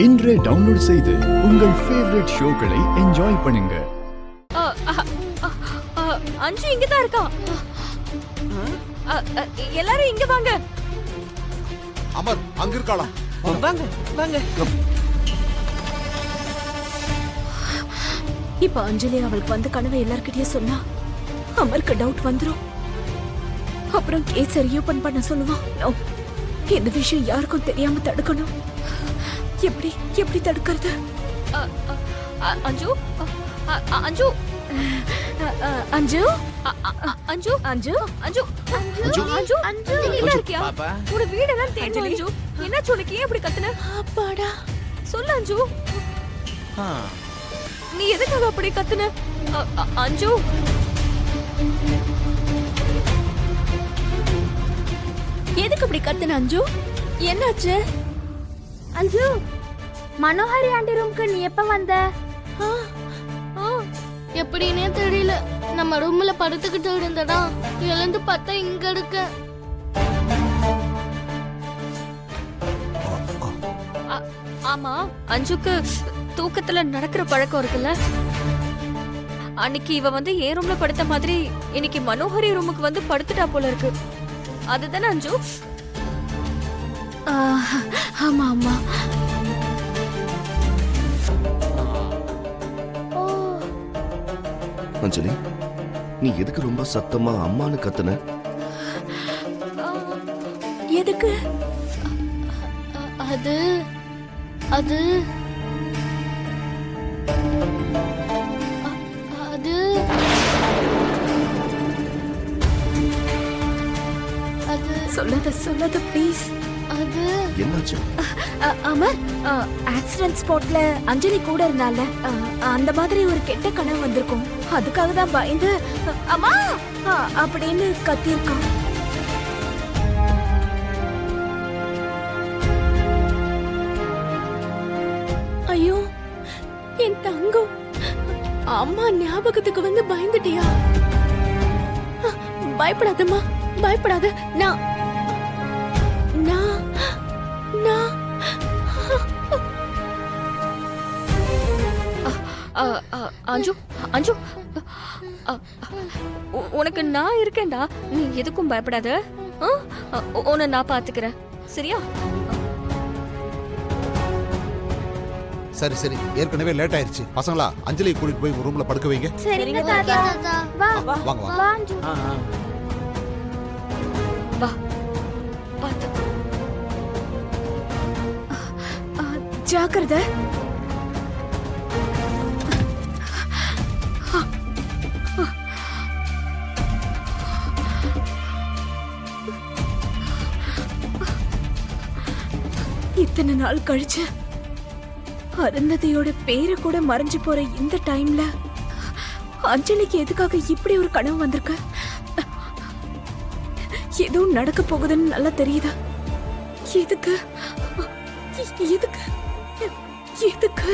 இன்றே டவுன்லோட் செய்து உங்கள் ஃபேவரட் ஷோக்களை என்ஜாய் பண்ணுங்க. அஞ்சு இங்க தான் இருக்கா. எல்லாரும் இங்க வாங்க. அமர் அங்க இருக்காளா? வாங்க வாங்க. இப்ப அஞ்சலி அவளுக்கு வந்து கனவை எல்லார்கிட்டயும் சொன்னா அமருக்கு டவுட் வந்துரும். அப்புறம் கேஸ் ரீஓபன் பண்ண சொல்லுவான். No. இந்த விஷயம் யாருக்கும் தெரியாம தடுக்கணும். எப்படி எப்படி தடுக்கிறது? அஞ்சு அஞ்சு அஞ்சு அஞ்சு அஞ்சு அஞ்சு அஞ்சு அஞ்சு எங்க இருக்கியா? உங்க வீடெல்லாம் தேடி அஞ்சு. என்னாச்சு உனக்கு? ஏன் இப்படி கத்துன? அப்பாடா சொல்லு அஞ்சு. நீ எதுக்காக அப்படி கத்துன? அஞ்சு எதுக்கு அப்படி கத்துன அஞ்சு? என்னாச்சு அஞ்சு? மனோஹரி ஆண்டி ரூம்க்கு நீ எப்ப வந்த? எப்படின்னே தெரியல. நம்ம ரூம்ல படுத்துக்கிட்டு இருந்தடா, எழுந்து பார்த்தா இங்க இருக்க. ஆமா, அஞ்சுக்கு தூக்கத்துல நடக்கிற பழக்கம் இருக்குல்ல. அன்னைக்கு இவ வந்து ஏன் ரூம்ல படுத்த மாதிரி இன்னைக்கு மனோஹரி ரூமுக்கு வந்து படுத்துட்டா போல இருக்கு. அதுதானே அஞ்சு? ஆமா ஆமா. அஞ்சலி, நீ எதுக்கு ரொம்ப சத்தமா அம்மானு கத்துன? எதுக்கு? அது அது அது அது சொல்லாத ப்ளீஸ். அது என்னாச்சு? அமர், ஆக்சிடென்ட் ஸ்பாட்ல அஞ்சலி கூட இருந்தால அந்த மாதிரி ஒரு கெட்ட கனவு வந்திருக்கும். அதுக்காக தான் பயந்து அம்மா அப்படின்னு கத்தியிருக்கான். ஐயோ என் தங்கம், அம்மா ஞாபகத்துக்கு வந்து பயந்துட்டியா? பயப்படாதம்மா, பயப்படாத. நான் நான் நான் அஞ்சு அஞ்சு உனக்கு நான் இருக்கேன்டா. நீ எதுக்கும் பயப்படாத. உன்னை நான் பாத்துக்கிறேன், சரியா? சரி சரி, ஏற்கனவே லேட் ஆயிருச்சு. பசங்களா, அஞ்சலி கூட்டிட்டு போய் ரூம்ல படுக்க வைங்க. சரிங்க தாத்தா. வா வாங்க வாங்க. வா அஞ்சு. வா பாத்து. ஜாக்கிரதை. இத்தனை நாள் கழிச்சு அருந்ததியோட பேரு கூட மறைஞ்சு போற இந்த டைம்ல அஞ்சலிக்கு எதுக்காக இப்படி ஒரு கனவு வந்திருக்கு? எதுவும் நடக்க போகுதுன்னு நல்லா தெரியுதா? எதுக்கு எதுக்கு எதுக்கு?